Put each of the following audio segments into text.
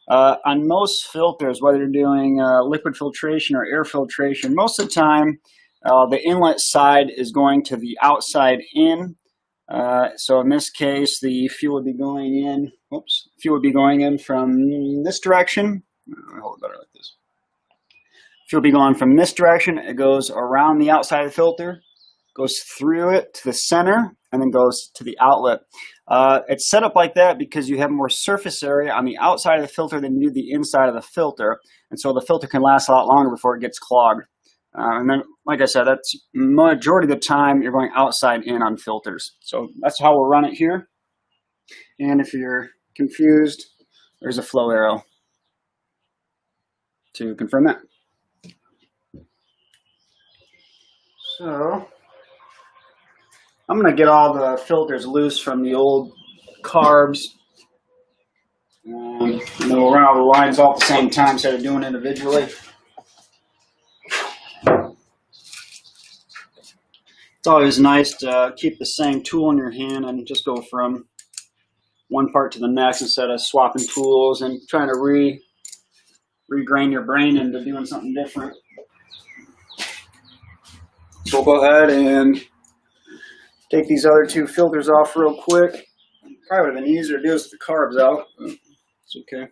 On most filters, whether you're doing liquid filtration or air filtration, most of the time the inlet side is going to the outside in. So in this case, the fuel would be going in. Oops, fuel would be going in from this direction. Hold it better like this. Fuel would be going from this direction. It goes around the outside of the filter, goes through it to the center, and then goes to the outlet. It's set up like that because you have more surface area on the outside of the filter than you do the inside of the filter, and so the filter can last a lot longer before it gets clogged. And then, like I said, that's majority of the time you're going outside in on filters. So that's how we'll run it here. And if you're confused, there's a flow arrow to confirm that. So I'm going to get all the filters loose from the old carbs. And then we'll run all the lines all at the same time instead of doing it individually. It's always nice to keep the same tool in your hand and just go from one part to the next instead of swapping tools and trying to regrain your brain into doing something different. So we'll go ahead and take these other two filters off real quick. Probably would have been easier to do this with the carbs out, but it's okay. At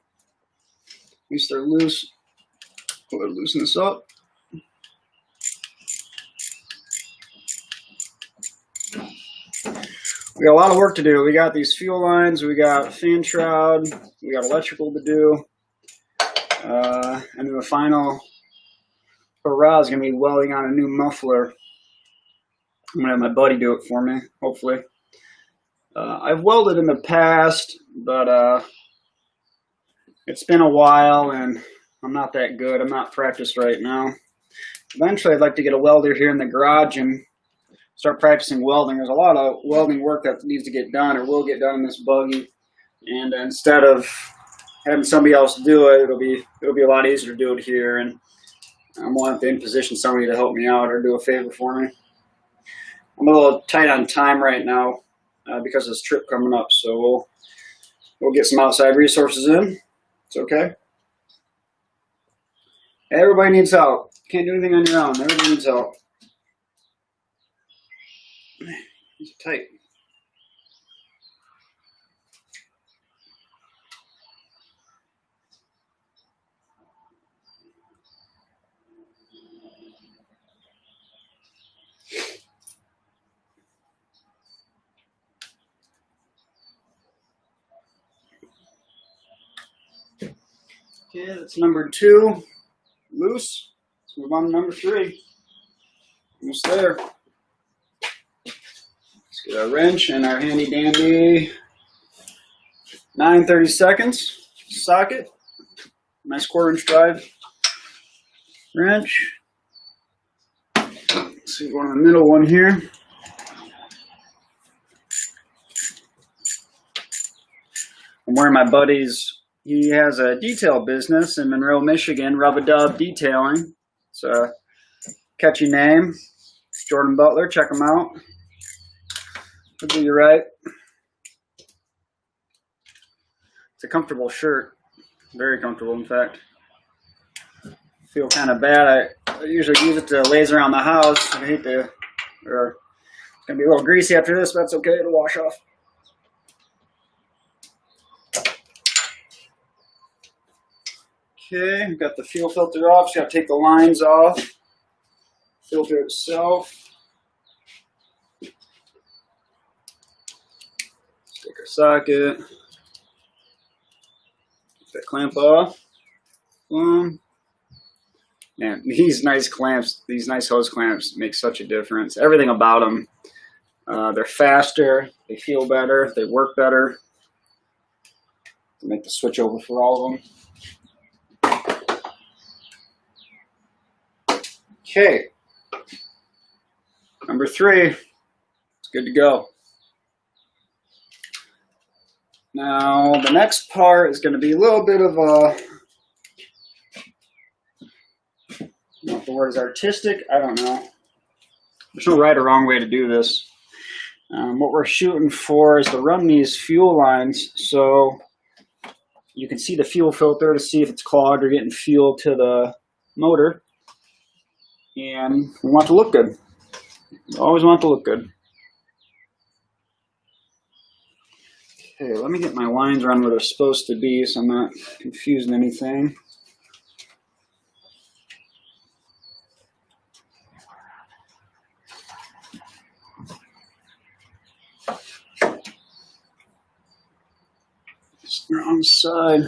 least they're loose. Go ahead and loosen this up. We got a lot of work to do. We got these fuel lines, we got fan shroud, we got electrical to do, and then the final hurrah is going to be welding on a new muffler. I'm going to have my buddy do it for me, hopefully. I've welded in the past, but it's been a while and I'm not that good. I'm not practiced right now. Eventually I'd like to get a welder here in the garage and start practicing welding. There's a lot of welding work that needs to get done or will get done in this buggy, and instead of having somebody else do it, it'll be a lot easier to do it here, and I want to position somebody to help me out or do a favor for me. I'm a little tight on time right now because of this trip coming up, so we'll get some outside resources in. It's okay. Everybody needs help. Can't do anything on your own. Everybody needs help. These are tight. Okay, that's number 2. Loose. Let's move on to number 3. Almost there. Let's get our wrench and our handy dandy 9/32 socket. Nice 1/4-inch drive wrench. Let's see, one in the middle one here. I'm wearing my buddy's. He has a detail business in Monroe, Michigan, Rub-A-Dub Detailing. It's a catchy name. Jordan Butler, check him out. He'll do you right. It's a comfortable shirt. Very comfortable, in fact. I feel kind of bad. I usually use it to laze around the house. I hate to, or it's going to be a little greasy after this, but that's okay. It'll wash off. Okay, we've got the fuel filter off, so you have to take the lines off. Filter itself. Take our socket. Get that clamp off. Boom. Man, these nice clamps, these nice hose clamps make such a difference. Everything about them. They're faster, they feel better, they work better. Make the switch over for all of them. Okay, number 3, it's good to go. Now, the next part is going to be a little bit of a, I don't know if the word is artistic, I don't know. There's no right or wrong way to do this. What we're shooting for is to run these fuel lines so You can see the fuel filter to see if it's clogged or getting fuel to the motor. And we want it to look good. You always want it to look good. Okay, let me get my lines around where they're supposed to be so I'm not confusing anything. Just wrong side.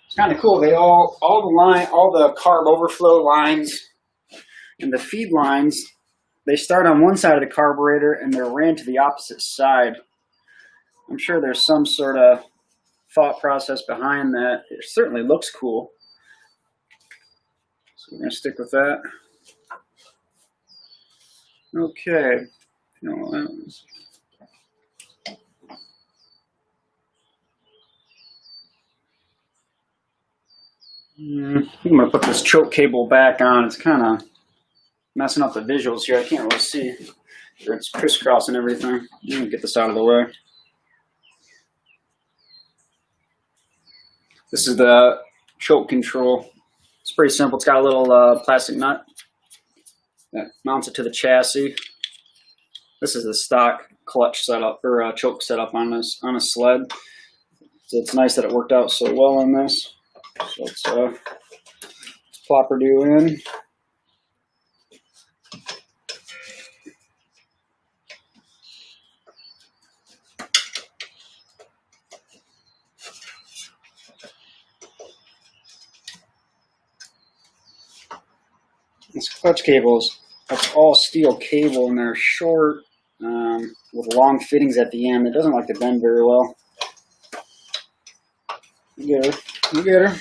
It's kind of cool. They all the carb overflow lines and the feed lines, they start on one side of the carburetor and they're ran to the opposite side. I'm sure there's some sort of thought process behind that. It certainly looks cool. So we're going to stick with that. Okay. No, that was... I'm going to put this choke cable back on. It's kind of messing up the visuals here. I can't really see. It's crisscrossing everything. I'm going to get this out of the way. This is the choke control. It's pretty simple. It's got a little plastic nut that mounts it to the chassis. This is the stock clutch setup or choke setup on a sled. So it's nice that it worked out so well on this. So let's plop her due in. This clutch cables, that's all steel cable and they're short with long fittings at the end. It doesn't like to bend very well. You get her. You get her.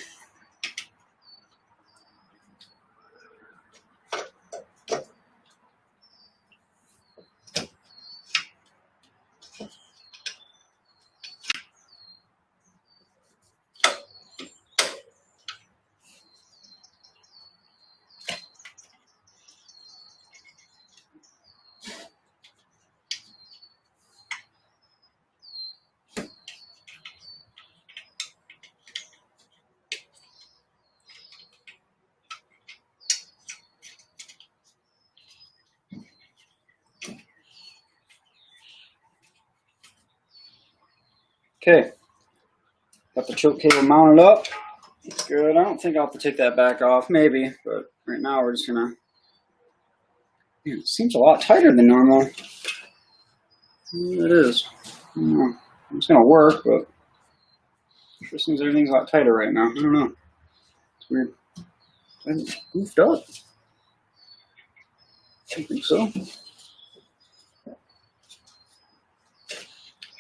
Okay, got the choke cable mounted up. It's good. I don't think I'll have to take that back off, maybe, but right now we're just gonna. Man, it seems a lot tighter than normal. It is. I don't know. It's gonna work, but it sure seems everything's a lot tighter right now. I don't know. It's weird. I goofed up. I think so.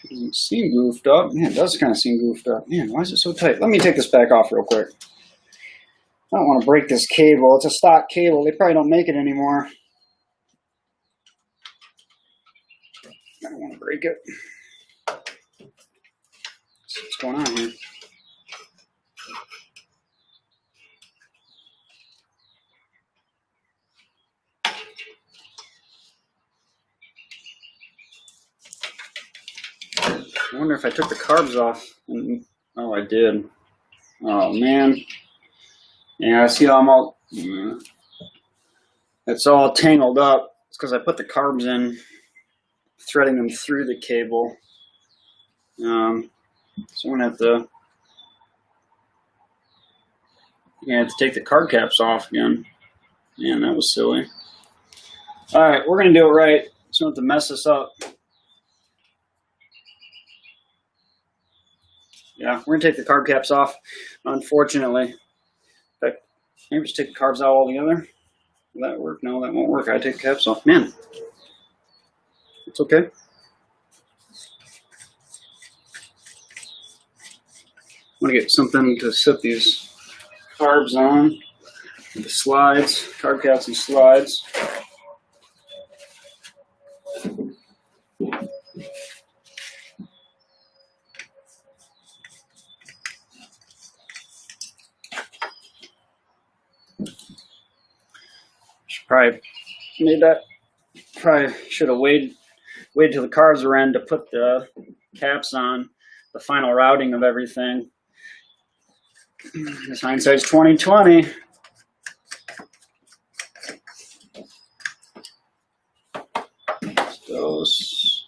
Doesn't seem goofed up. Man, it does kind of seem goofed up. Man, why is it so tight? Let me take this back off real quick. I don't want to break this cable. It's a stock cable. They probably don't make it anymore. I don't want to break it. Let's see what's going on here. I wonder if I took the carbs off. Oh, I did. Oh, man. Yeah, I see how I'm all... It's all tangled up. It's because I put the carbs in, threading them through the cable. So I'm going to have to... Yeah, I have to take the carb caps off again. Man, that was silly. Alright, we're going to do it right. So I don't have to mess this up. Yeah, we're going to take the carb caps off, unfortunately. In fact, maybe just take the carbs out altogether. Will that work? No, that won't work. I take the caps off. Man, it's okay. I'm going to get something to set these carbs on. The slides, carb caps and slides. Probably made that. Probably should have waited till the carbs were in to put the caps on. The final routing of everything. This hindsight's 2020. Those.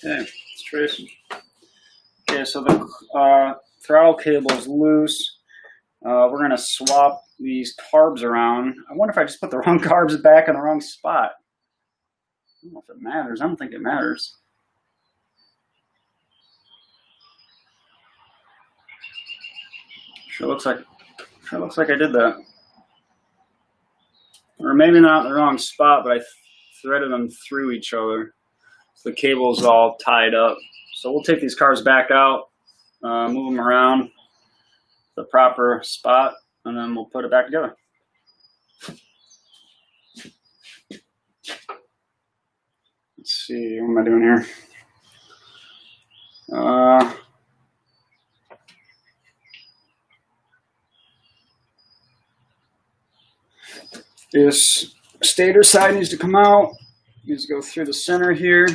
Okay, let's trace them. Okay, so the throttle cable is loose. We're going to swap these carbs around. I wonder if I just put the wrong carbs back in the wrong spot. I don't know if it matters. I don't think it matters. Sure looks like I did that. Or maybe not in the wrong spot, but I threaded them through each other. So the cable's all tied up. So we'll take these carbs back out, move them around the proper spot, and then we'll put it back together. Let's see, what am I doing here? This stator side needs to come out. Needs to go through the center here.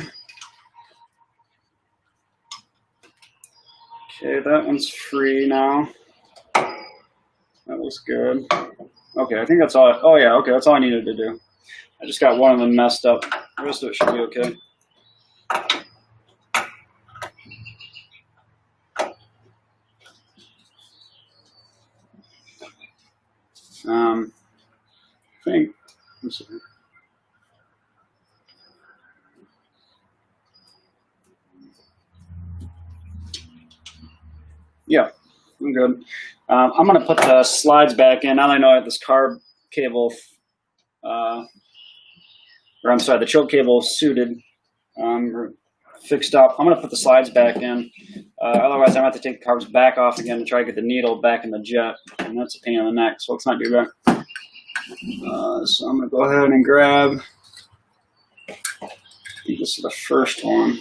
Okay, that one's free now. That looks good. Okay, I think that's all. Oh yeah, okay, that's all I needed to do. I just got one of them messed up. The rest of it should be okay. I think. Let's see. Yeah, I'm good. I'm going to put the slides back in. Now that I know I have this carb cable, or I'm sorry, the choke cable suited, fixed up. I'm going to put the slides back in. Otherwise, I'm going to have to take the carbs back off again to try to get the needle back in the jet. And that's a pain in the neck, so let's not do that. So I'm going to go ahead and grab, I think this is the first one.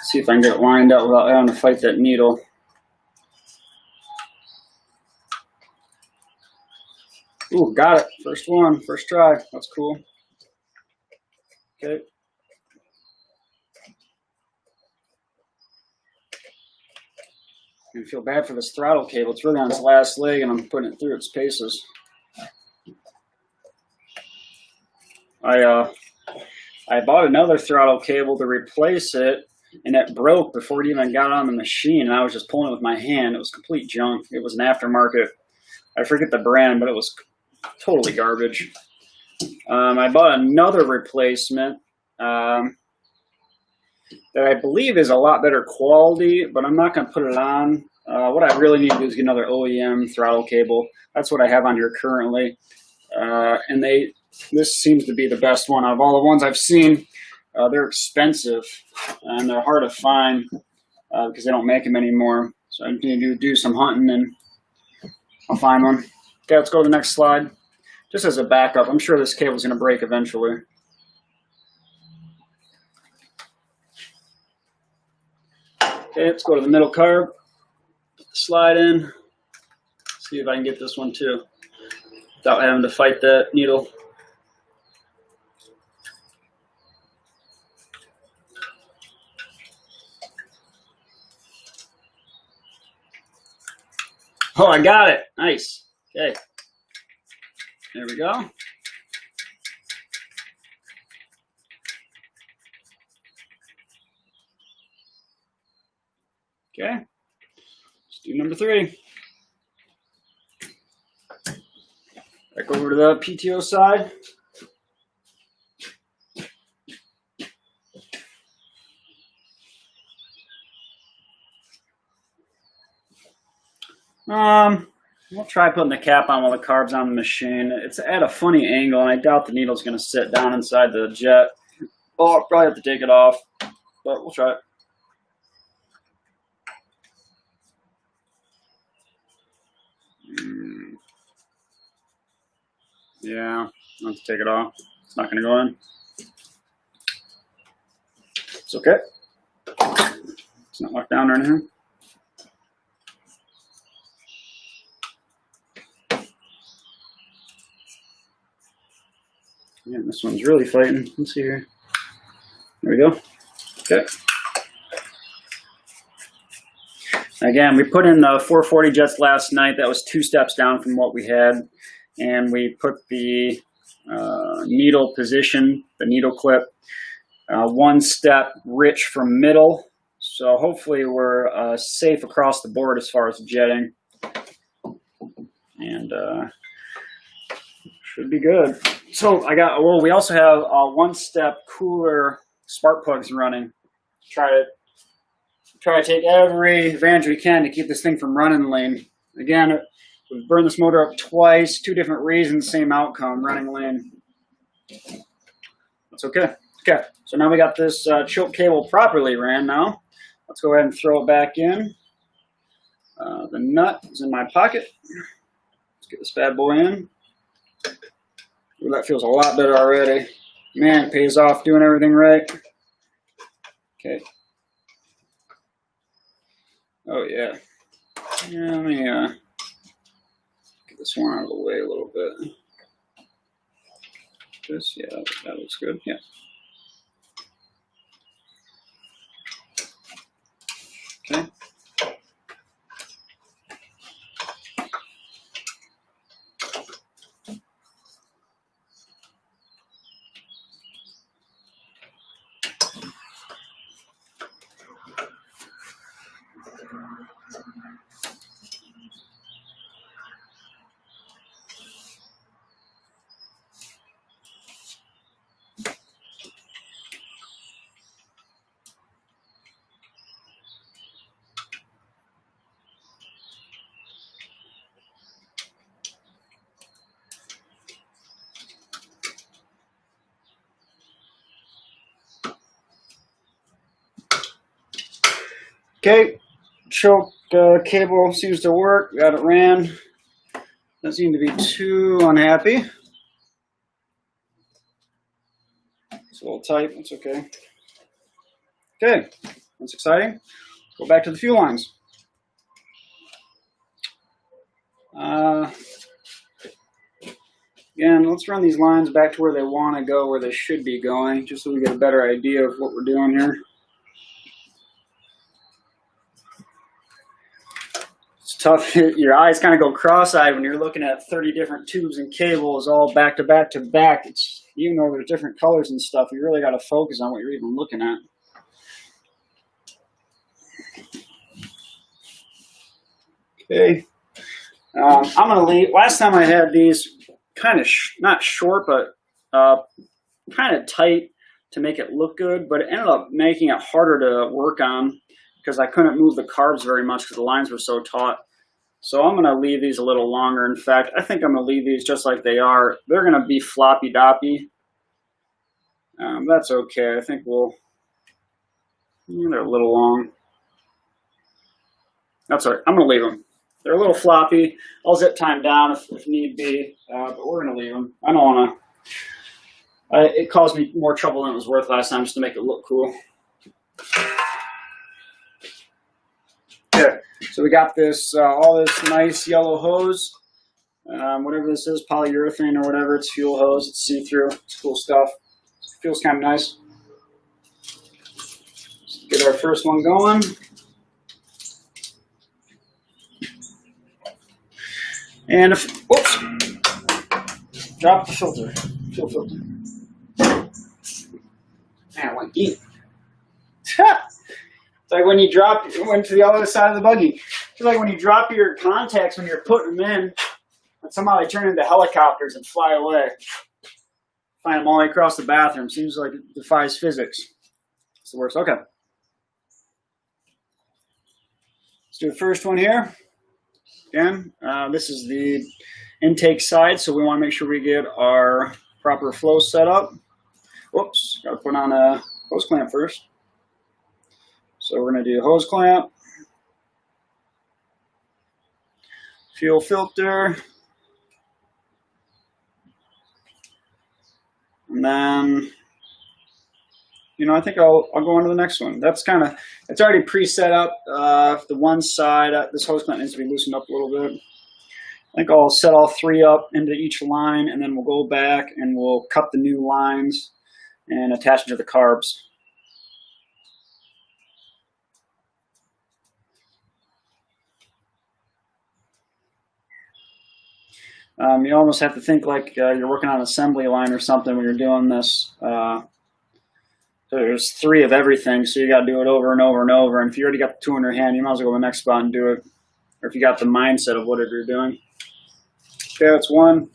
See if I can get it lined up without having to fight that needle. Ooh, got it. First one, first try. That's cool. Okay. I feel bad for this throttle cable. It's really on its last leg, and I'm putting it through its paces. I bought another throttle cable to replace it, and it broke before it even got on the machine, and I was just pulling it with my hand. It was complete junk. It was an aftermarket. I forget the brand, but it was totally garbage. I bought another replacement that I believe is a lot better quality, but I'm not going to put it on. What I really need to do is get another OEM throttle cable. That's what I have on here currently. And this seems to be the best one out of all the ones I've seen. They're expensive and they're hard to find because they don't make them anymore. So I need to do some hunting and I'll find one. Okay, let's go to the next slide. Just as a backup, I'm sure this cable is going to break eventually. Okay, let's go to the middle carb. Put the slide in. See if I can get this one too without having to fight that needle. Oh, I got it. Nice. Okay. There we go. Okay. Let's do number 3. Back over to the PTO side. We'll try putting the cap on while the carb's on the machine. It's at a funny angle, and I doubt the needle's going to sit down inside the jet. Oh, I'll probably have to take it off, but we'll try it. Yeah, I'll have to take it off. It's not going to go in. It's okay. It's not locked down or anything. Yeah, this one's really fighting. Let's see here. There we go. Okay. Again, we put in the 440 jets last night. That was 2 steps down from what we had. And we put the needle position, the needle clip, 1 step rich from middle. So hopefully we're safe across the board as far as jetting. And should be good. So we also have 1 step cooler spark plugs running. Try to take every advantage we can to keep this thing from running lane. Again, we've burned this motor up twice, 2 different reasons, same outcome, running lane. That's okay. Okay, so now we got this choke cable properly ran now. Let's go ahead and throw it back in. The nut is in my pocket. Let's get this bad boy in. Ooh, that feels a lot better already. Man, it pays off doing everything right. Okay. Oh yeah. Yeah, let me get this one out of the way a little bit. This, yeah, that looks good. Yeah. Okay. Okay, choke cable seems to work. Got it ran. Doesn't seem to be too unhappy. It's a little tight. That's okay. Okay, that's exciting. Let's go back to the fuel lines. Again, let's run these lines back to where they want to go, where they should be going, just so we get a better idea of what we're doing here. It's tough. Your eyes kind of go cross-eyed when you're looking at 30 different tubes and cables all back to back to back. It's, even though there's different colors and stuff, you really got to focus on what you're even looking at. Okay. I'm going to leave. Last time I had these kind of, not short, but kind of tight to make it look good, but it ended up making it harder to work on because I couldn't move the carbs very much because the lines were so taut. So I'm going to leave these a little longer. In fact, I think I'm going to leave these just like they are. They're going to be floppy-doppy. That's okay. I think they're a little long. That's all right. I'm going to leave them. They're a little floppy. I'll zip time down if need be, but we're going to leave them. I don't want to. It caused me more trouble than it was worth last time just to make it look cool. Okay, so we got this, all this nice yellow hose. Whatever this is, polyurethane or whatever. It's fuel hose. It's see-through. It's cool stuff. It feels kind of nice. Let's get our first one going. And whoops, drop the filter, fuel filter. Man, I went deep. It's like when you went to the other side of the buggy. It's like when you drop your contacts when you're putting them in, and somehow they turn into helicopters and fly away. Find them all the way across the bathroom. Seems like it defies physics. It's the worst. Okay. Let's do the first one here. Again, this is the intake side, so we want to make sure we get our proper flow set up. Whoops, got to put on a hose clamp first. So we're going to do hose clamp, fuel filter, And then, you know, I think I'll go on to the next one. That's kind of, it's already pre-set up. The one side, this hose clamp needs to be loosened up a little bit. I think I'll set all three up into each line, and then we'll go back and we'll cut the new lines and attach them to the carbs. You almost have to think like you're working on an assembly line or something when you're doing this. There's three of everything, so you got to do it over and over and over. And if you already got the tool in your hand, you might as well go to the next spot and do it. Or if you got the mindset of whatever you're doing. Okay, that's one.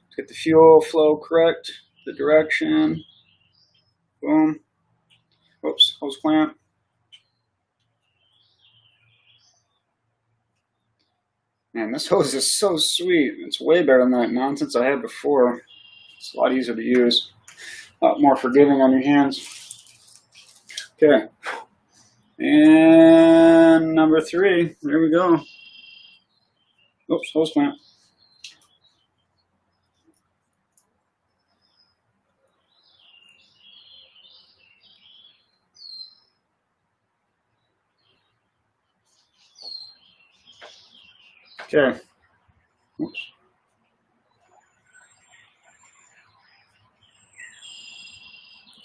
Let's get the fuel flow correct, the direction. Boom. Whoops, hose clamp. Man, this hose is so sweet. It's way better than that nonsense I had before. It's a lot easier to use. A lot more forgiving on your hands. Okay. And number 3. There we go. Oops, hose clamp. Okay. Oops.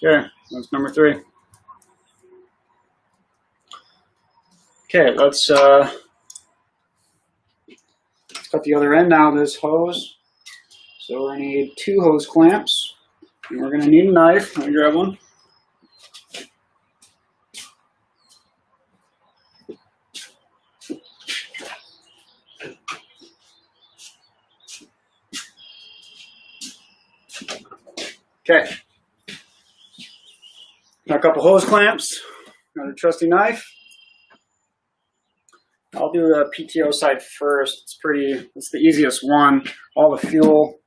Okay, that's number 3. Okay, let's cut the other end now of this hose. So we're going to need 2 hose clamps, and we're going to need a knife. Let me grab one. Okay. Got a couple hose clamps, another trusty knife. I'll do the PTO side first. It's the easiest one. All the fuel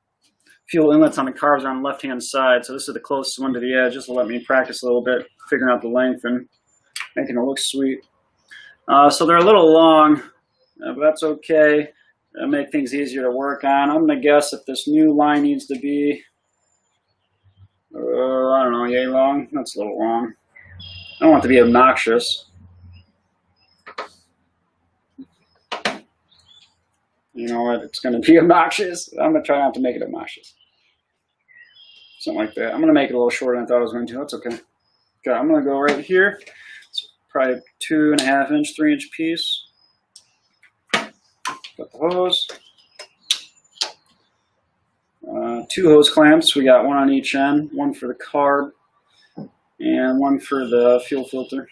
inlets on the carbs are on the left-hand side, so this is the closest one to the edge. Just to let me practice a little bit, figuring out the length and making it look sweet. So they're a little long, but that's okay. It'll make things easier to work on. I'm gonna guess if this new line needs to be, I don't know, yay long. That's a little long. I don't want it to be obnoxious. You know what? It's going to be obnoxious. I'm going to try not to make it obnoxious. Something like that. I'm going to make it a little shorter than I thought I was going to. That's okay. Okay, I'm going to go right here. It's probably 2.5 inch, 3 inch piece. Got the hose. 2 hose clamps. We got one on each end. One for the carb and one for the fuel filter.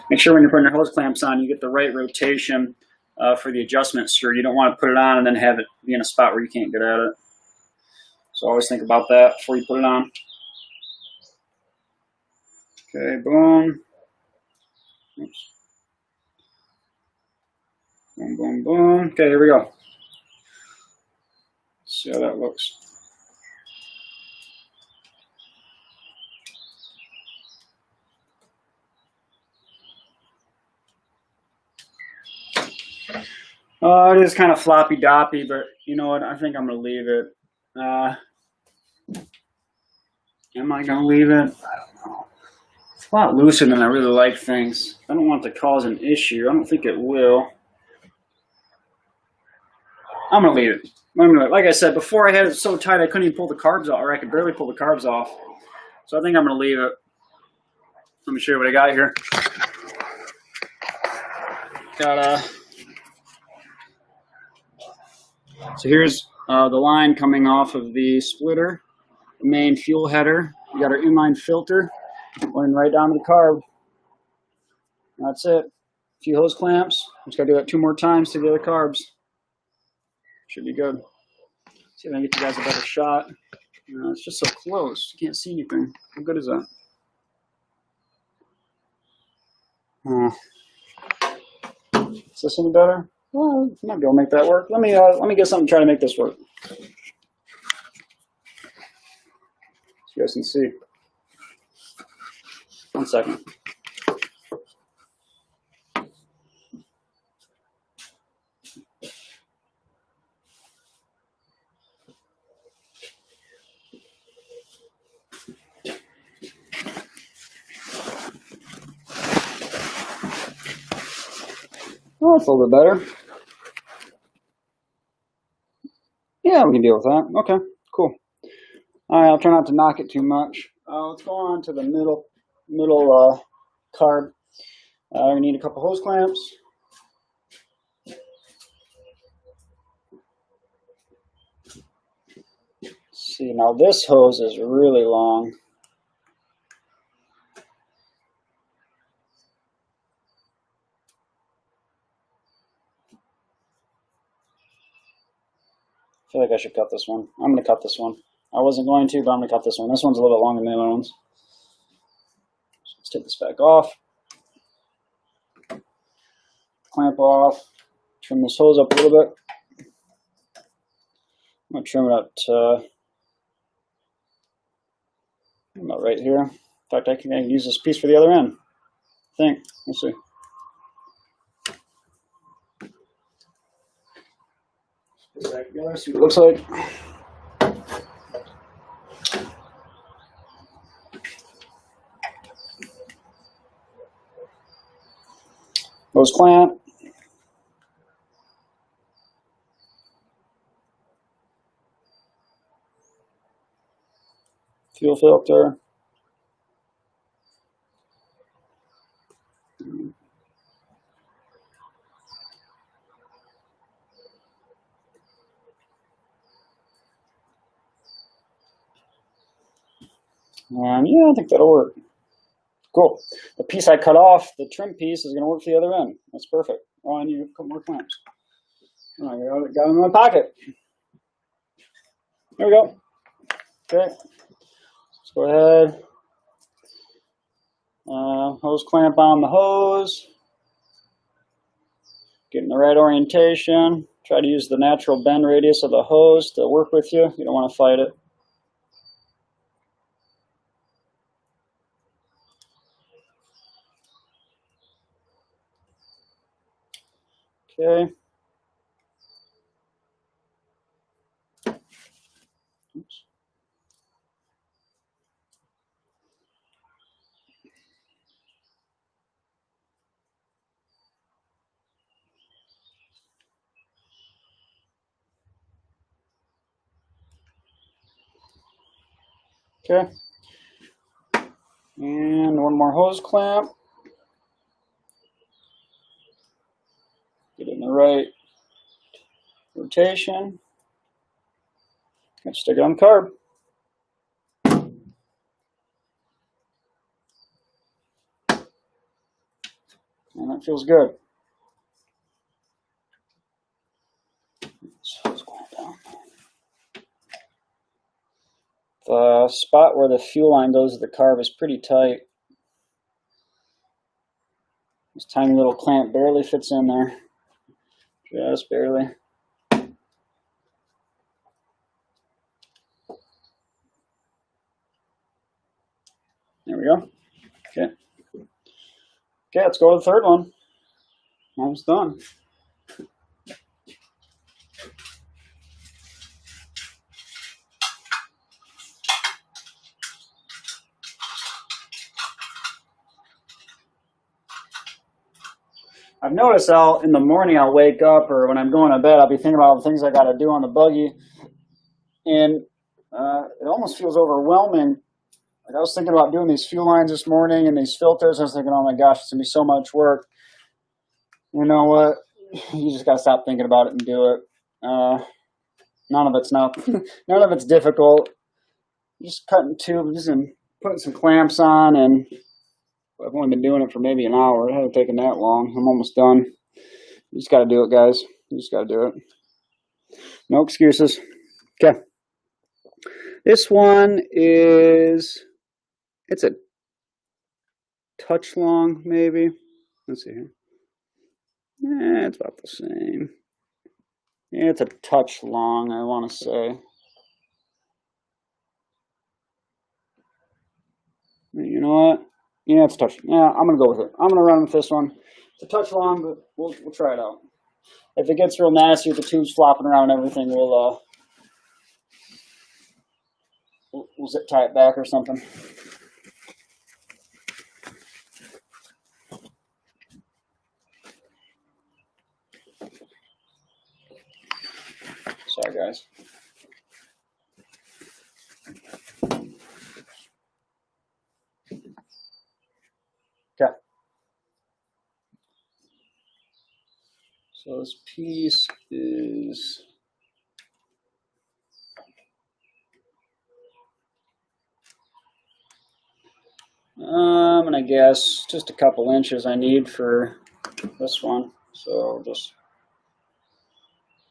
Make sure when you're putting your hose clamps on, you get the right rotation for the adjustment screw. You don't want to put it on and then have it be in a spot where you can't get at it. So always think about that before you put it on. Okay, boom. Oops. Boom, boom, boom. Okay, here we go. Let's see how that looks. It is kind of floppy-doppy, but you know what? I think I'm going to leave it. Am I going to leave it? I don't know. It's a lot looser than I really like things. I don't want it to cause an issue. I don't think it will. I'm going to leave it. Like I said, before I had it so tight I couldn't even pull the carbs off, or I could barely pull the carbs off. So I think I'm going to leave it. Let me show you what I got here. So here's the line coming off of the splitter, the main fuel header. We got our inline filter going right down to the carb. That's it. A few hose clamps. Just gotta do that 2 more times to get the carbs. Should be good. See if I can get you guys a better shot. It's just so close. You can't see anything. How good is that? Is this any better? Well, I might be able to make that work. Let me get something to try to make this work. So you guys can see. 1 second. Oh, that's a little bit better. Yeah, we can deal with that. Okay, cool. All right, I'll try not to knock it too much. Let's go on to the middle carb. We need a couple hose clamps. Let's see, now this hose is really long. I feel like I should cut this one. I'm going to cut this one. I wasn't going to, but I'm going to cut this one. This one's a little bit longer than the other ones. So let's take this back off. Clamp off. Trim this hose up a little bit. I'm going to trim it up to about right here. In fact, I can use this piece for the other end. I think. We'll see. Put this back together, see what it looks like. Hose clamp. Fuel filter. And yeah, I think that'll work. Cool. The piece I cut off, the trim piece, is going to work for the other end. That's perfect. Oh, I need a couple more clamps. Oh, I got them in my pocket. There we go. Okay. Let's go ahead. Hose clamp on the hose. Get in the right orientation. Try to use the natural bend radius of the hose to work with you. You don't want to fight it. Okay. Oops. Okay. And one more hose clamp. Get in the right rotation. And stick it on the carb. And that feels good. The spot where the fuel line goes to the carb is pretty tight. This tiny little clamp barely fits in there. Just barely. There we go. Okay. Okay, let's go to the third one. Almost done. I've noticed in the morning I'll wake up, or when I'm going to bed, I'll be thinking about the things I got to do on the buggy, and it almost feels overwhelming. Like I was thinking about doing these fuel lines this morning and these filters. I was thinking, oh my gosh, it's gonna be so much work. You know what? You just gotta stop thinking about it and do it. None of it's difficult. Just cutting tubes and putting some clamps on, and I've only been doing it for maybe an hour. It hasn't taken that long. I'm almost done. You just got to do it, guys. You just got to do it. No excuses. Okay. This one it's a touch long, maybe. Let's see here. It's about the same. Yeah, it's a touch long, I want to say. You know what? Yeah, it's a touch. Yeah, I'm going to go with it. I'm going to run with this one. It's a touch long, but we'll try it out. If it gets real nasty with the tubes flopping around and everything, we'll zip tie it back or something. guys. Okay. So this piece is and I guess just a couple inches I need for this one. So just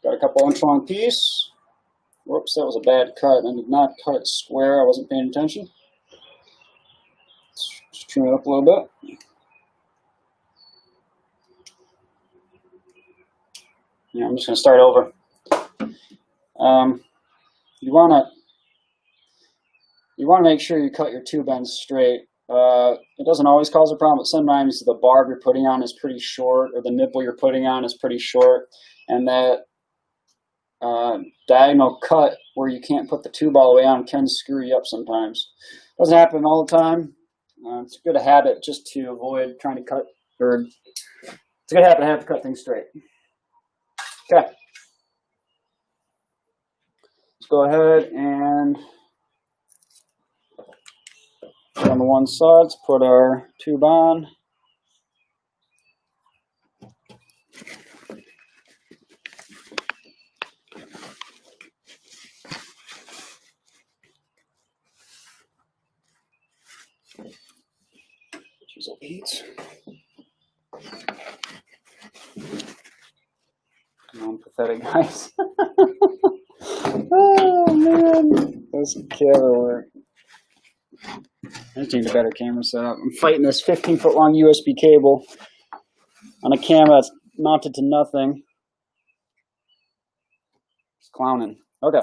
got a couple inch long piece. Whoops, that was a bad cut. I did not cut it square. I wasn't paying attention. Let's just trim it up a little bit. Yeah, I'm just going to start over. You want to make sure you cut your tube ends straight. It doesn't always cause a problem, but sometimes the barb you're putting on is pretty short, or the nipple you're putting on is pretty short, and that diagonal cut where you can't put the tube all the way on can screw you up sometimes. Doesn't happen all the time. It's a good habit just to avoid trying to cut, or it's a good habit to have to cut things straight. Okay. Let's go ahead and on the one side, let's put our tube on. Jeez, Pete. Come on, pathetic guys. Oh man, this camera work. I just need a better camera setup. I'm fighting this 15-foot long USB cable on a camera that's mounted to nothing. It's clowning. Okay.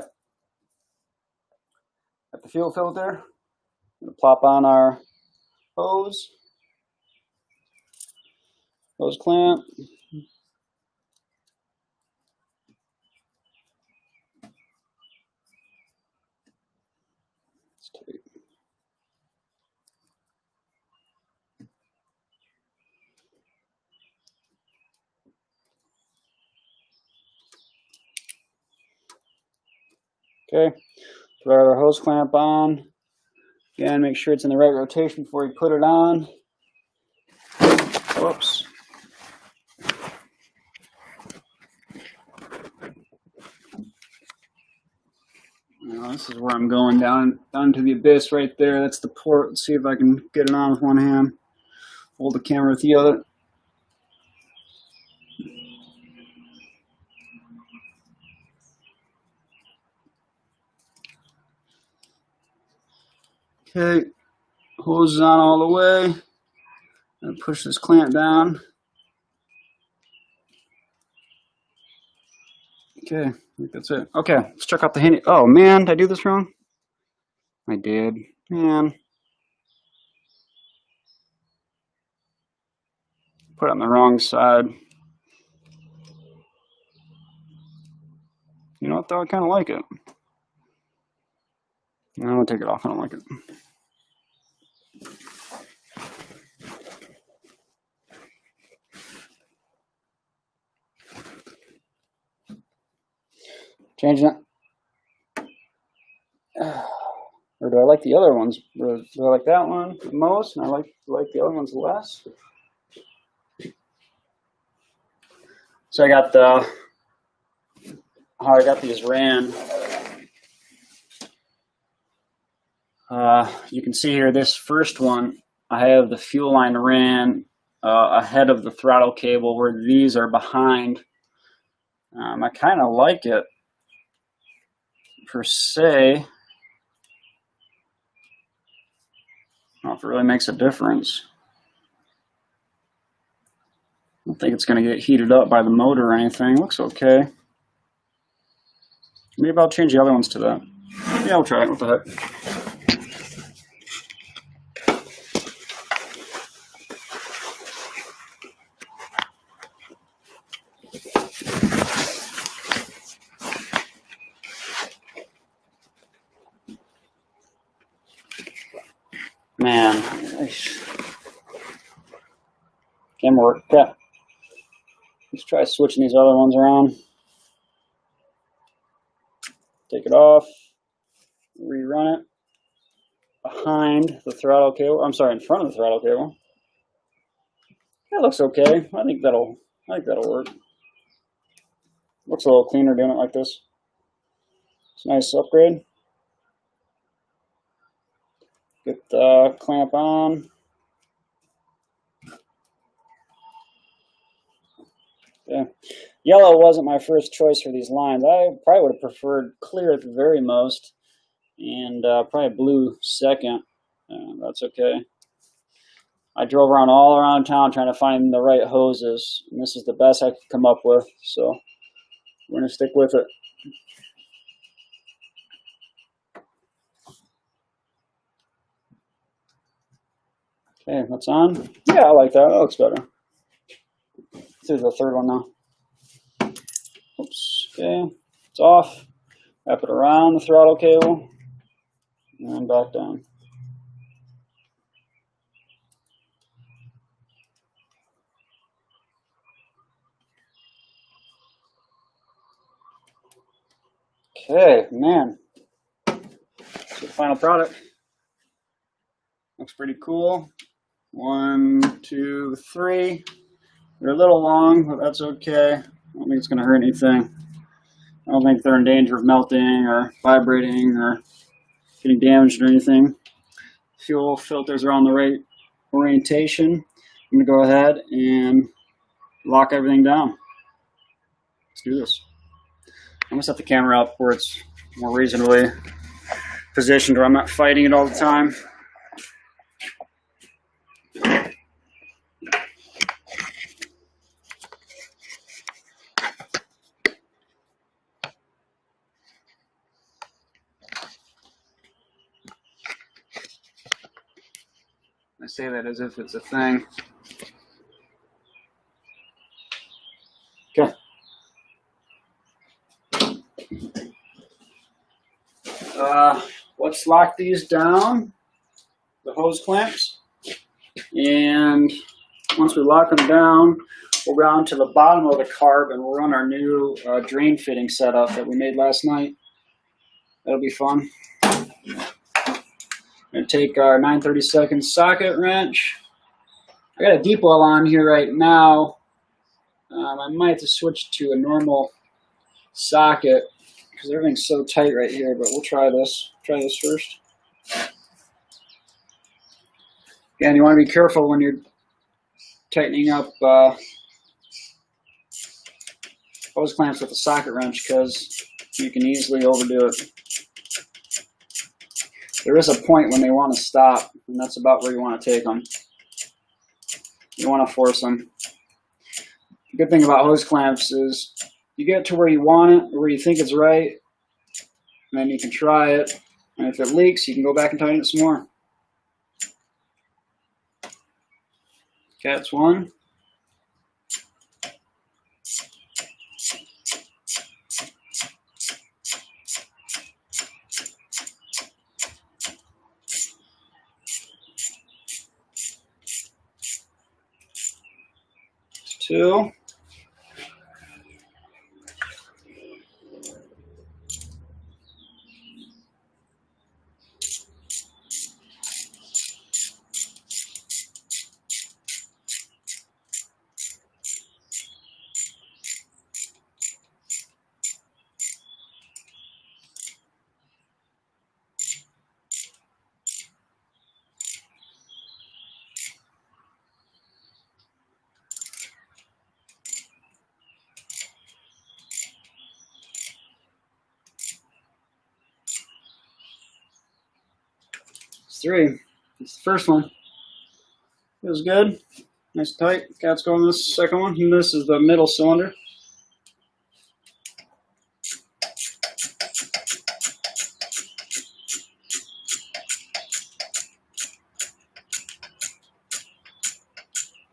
Got the fuel filter. I'm going to plop on our hose. Hose clamp. Let's take Okay, put our hose clamp on. Again, make sure it's in the right rotation before you put it on. Whoops. Now, this is where I'm going down to the abyss right there. That's the port. Let's see if I can get it on with one hand. Hold the camera with the other. Okay, hose is on all the way. And push this clamp down. Okay, I think that's it. Okay, let's check out the handy. Oh man, did I do this wrong? I did. Man. Put it on the wrong side. You know what though? I kind of like it. I'm gonna take it off. I don't like it. Changing it. Or do I like the other ones? Do I like that one the most, and I like the other ones less? So I got how I got these ran. You can see here, this first one, I have the fuel line ran ahead of the throttle cable, where these are behind. I kind of like it per se. I don't know if it really makes a difference. I don't think it's going to get heated up by the motor or anything. Looks okay. Maybe I'll change the other ones to that. Yeah, we'll try it. What the heck? Man, camera work. Okay. Let's try switching these other ones around. take it off, rerun it behind the throttle cable. I'm sorry, in front of the throttle cable. That looks okay. I think that'll work. Looks a little cleaner doing it like this. It's a nice upgrade. Get the clamp on. Yeah. Yellow wasn't my first choice for these lines. I probably would have preferred clear at the very most, and probably blue second. That's okay. I drove around all around town trying to find the right hoses, and this is the best I could come up with, so we're going to stick with it. Okay, that's on. Yeah, I like that. That looks better. Here's the third one now. Oops. Okay, it's off. Wrap it around the throttle cable, and then back down. Okay, man. So the final product. Looks pretty cool. 1, 2, 3. They're a little long, but that's okay. I don't think it's going to hurt anything. I don't think they're in danger of melting or vibrating or getting damaged or anything. Fuel filters are on the right orientation. I'm going to go ahead and lock everything down. Let's do this. I'm going to set the camera up where it's more reasonably positioned, where I'm not fighting it all the time. I say that as if it's a thing. Okay. Let's lock these down, the hose clamps, and once we lock them down, we'll go down to the bottom of the carb and we'll run our new drain fitting setup that we made last night. That'll be fun. I'm going to take our 9/32 socket wrench. I got a deep well on here right now. I might have to switch to a normal socket because everything's so tight right here, but we'll try this. Try this first. And you want to be careful when you're tightening up hose clamps with a socket wrench because you can easily overdo it. There is a point when they want to stop, and that's about where you want to take them. You don't want to force them. The good thing about hose clamps is you get to where you want it, or where you think it's right, and then you can try it, and if it leaks, you can go back and tighten it some more. Okay, that's one. That's two. Three. It's the first one. Feels good. Nice tight. Cat's going this second one. And this is the middle cylinder.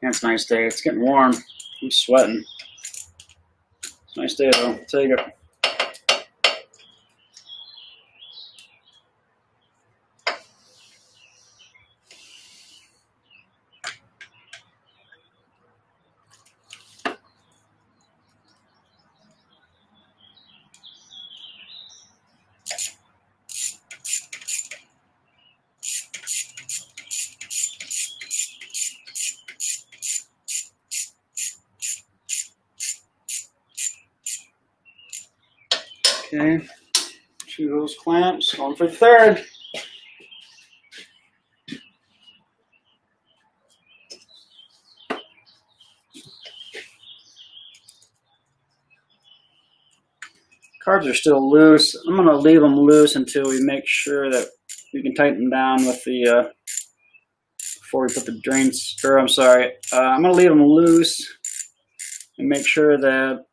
Yeah, it's a nice day. It's getting warm. I'm sweating. It's a nice day though. Take it. Okay, 2 hose clamps, going for the 3rd. Carbs are still loose. I'm going to leave them loose until we make sure that we can tighten them down with the, before we put the drains, or I'm sorry, I'm going to leave them loose and make sure that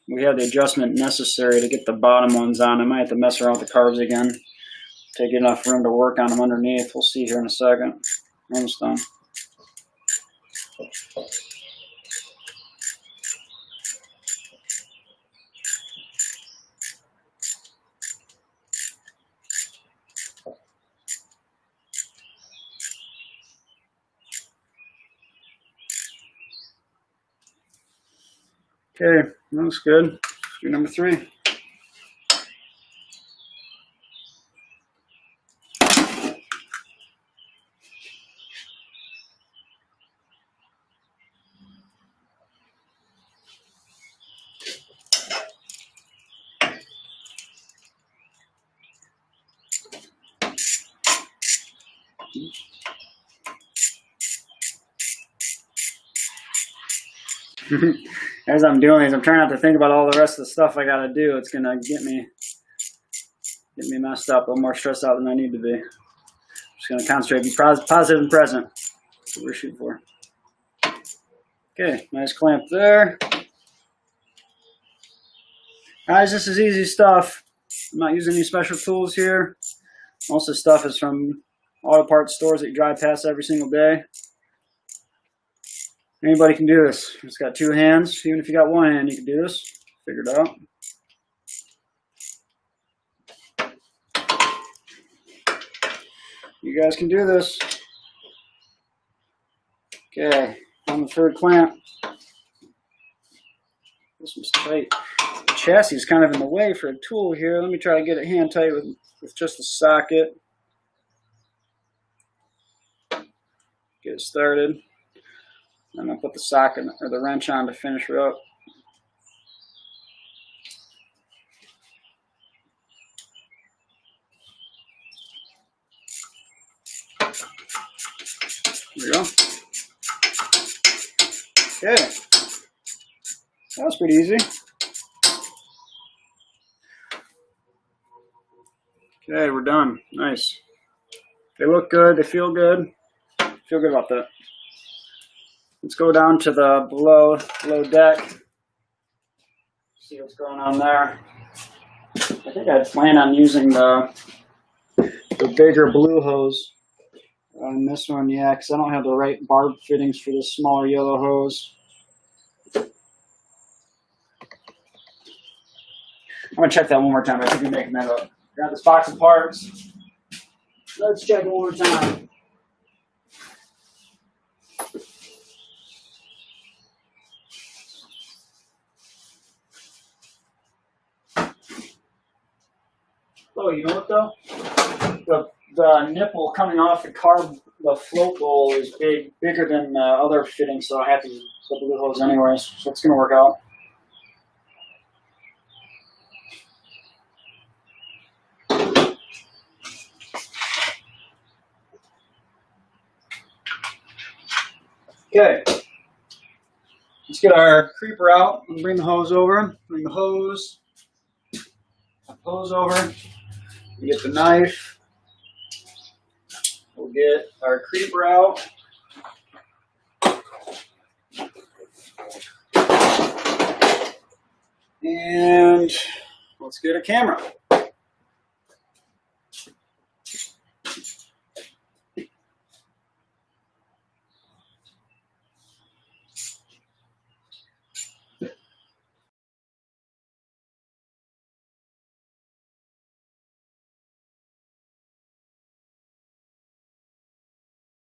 we have the adjustment necessary to get the bottom ones on. I might have to mess around with the carbs again to get enough room to work on them underneath. We'll see here in a second. Almost done. Okay, that looks good. Screw number 3. As I'm doing these, I'm trying not to think about all the rest of the stuff I gotta do. It's gonna get me messed up. I'm more stressed out than I need to be. Just gonna concentrate, be positive and present. That's what we're shooting for. Okay, nice clamp there. Guys, this is easy stuff. I'm not using any special tools here. Most of the stuff is from auto parts stores that you drive past every single day. Anybody can do this. It's got 2 hands. Even if you got 1 hand, you can do this. Figure it out. You guys can do this. Okay, on the 3rd clamp. This one's tight. The chassis is kind of in the way for a tool here. Let me try to get it hand tight with just the socket. Get it started. I'm going to put the socket or the wrench on to finish her up. There we go. Okay. That was pretty easy. Okay, we're done. Nice. They look good. They feel good. Feel good about that. Let's go down to the below deck. See what's going on there. I think I'd plan on using the bigger blue hose on this one, yeah, because I don't have the right barb fittings for this smaller yellow hose. I'm gonna check that one more time. I think we're making that up. Got this box of parts. Let's check it one more time. Oh, you know what though? The nipple coming off the carb, the float bowl is bigger than the other fittings, so I have to use the blue hose anyways. So it's gonna work out. Okay, let's get our creeper out and bring the hose over. Bring the hose over. We get the knife. We'll get our creeper out. And let's get a camera.